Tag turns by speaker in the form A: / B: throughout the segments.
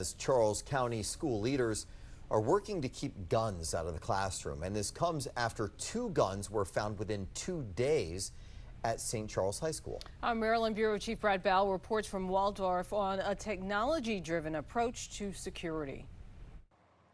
A: As Charles County school leaders are working to keep guns out of the classroom, and this comes after 2 guns were found within 2 days at St. Charles High School.
B: Our Maryland Bureau Chief Brad Bell reports from Waldorf on a technology-driven approach to security.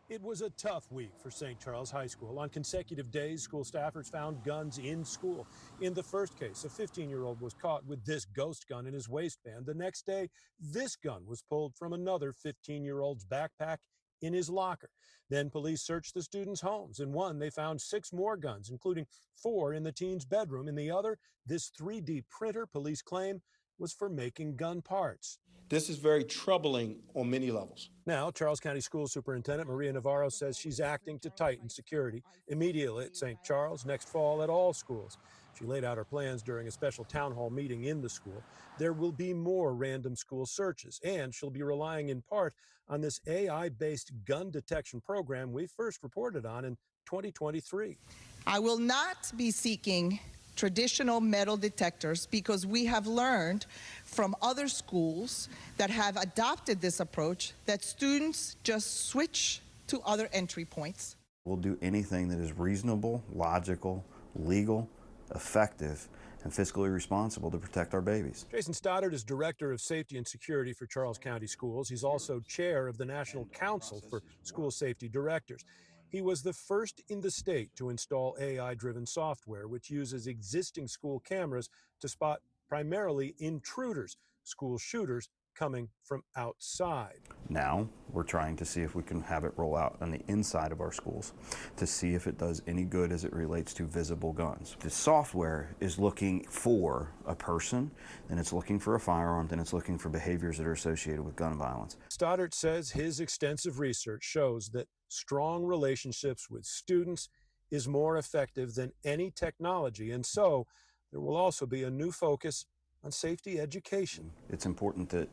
C: It was a tough week for St. Charles High School. On consecutive days, school staffers found guns in school. In the first case, a 15-year-old was caught with this ghost gun in his waistband. The next day, this gun was pulled from another 15-year-old's backpack in his locker. Then police searched the students' homes. In one, they found 6 more guns, including 4 in the teen's bedroom. In the other, this 3D printer, police claim, was for making gun parts.
D: This is very troubling on many levels.
C: Now, Charles County School Superintendent Maria Navarro says she's acting to tighten security immediately at St. Charles, next fall at all schools. She laid out her plans during a special town hall meeting in the school. There will be more random school searches, and she'll be relying in part on this AI-based gun detection program we first reported on in 2023.
E: I will not be seeking traditional metal detectors because we have learned from other schools that have adopted this approach that students just switch to other entry points.
F: We'll do anything that is reasonable, logical, legal, effective, and fiscally responsible to protect our babies.
C: Jason Stoddard is Director of Safety and Security for Charles County Schools. He's also chair of the National Council for School Safety Directors. He was the first in the state to install AI-driven software, which uses existing school cameras to spot primarily intruders, school shooters coming from outside.
F: Now, we're trying to see if we can have it roll out on the inside of our schools to see if it does any good as it relates to visible guns. The software is looking for a person, and it's looking for a firearm, and it's looking for behaviors that are associated with gun violence.
C: Stoddard says his extensive research shows that strong relationships with students is more effective than any technology, and so there will also be a new focus on safety education.
F: It's important that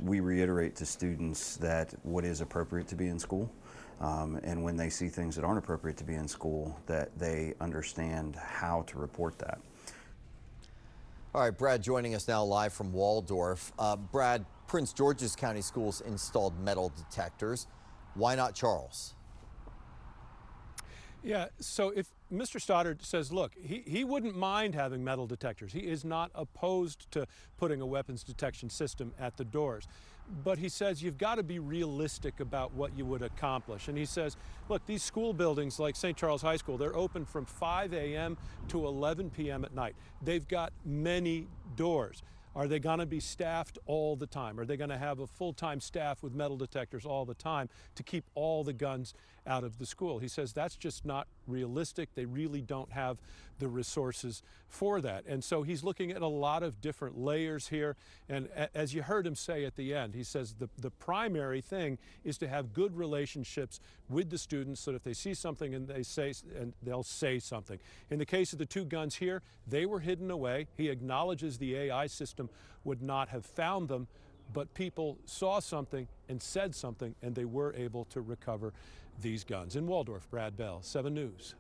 F: we reiterate to students that what is appropriate to be in school, and when they see things that aren't appropriate to be in school, that they understand how to report that.
A: All right, Brad joining us now live from Waldorf. Brad, Prince George's County Schools installed metal detectors. Why not Charles?
C: Yeah, so if Mr. Stoddard says, look, he wouldn't mind having metal detectors. He is not opposed to putting a weapons detection system at the doors. But he says you've got to be realistic about what you would accomplish. And he says, look, these school buildings like St. Charles High School, they're open from 5 a.m. to 11 p.m. at night. They've got many doors. Are they going to be staffed all the time? Are they going to have a full-time staff with metal detectors all the time to keep all the guns out of the school? He says that's just not realistic. They really don't have the resources for that. And so he's looking at a lot of different layers here. And as you heard him say at the end, he says the primary thing is to have good relationships with the students so that if they see something and they'll say something. In the case of the 2 guns here, they were hidden away. He acknowledges the AI system would not have found them, but people saw something and said something, and they were able to recover these guns. In Waldorf, Brad Bell, 7 News.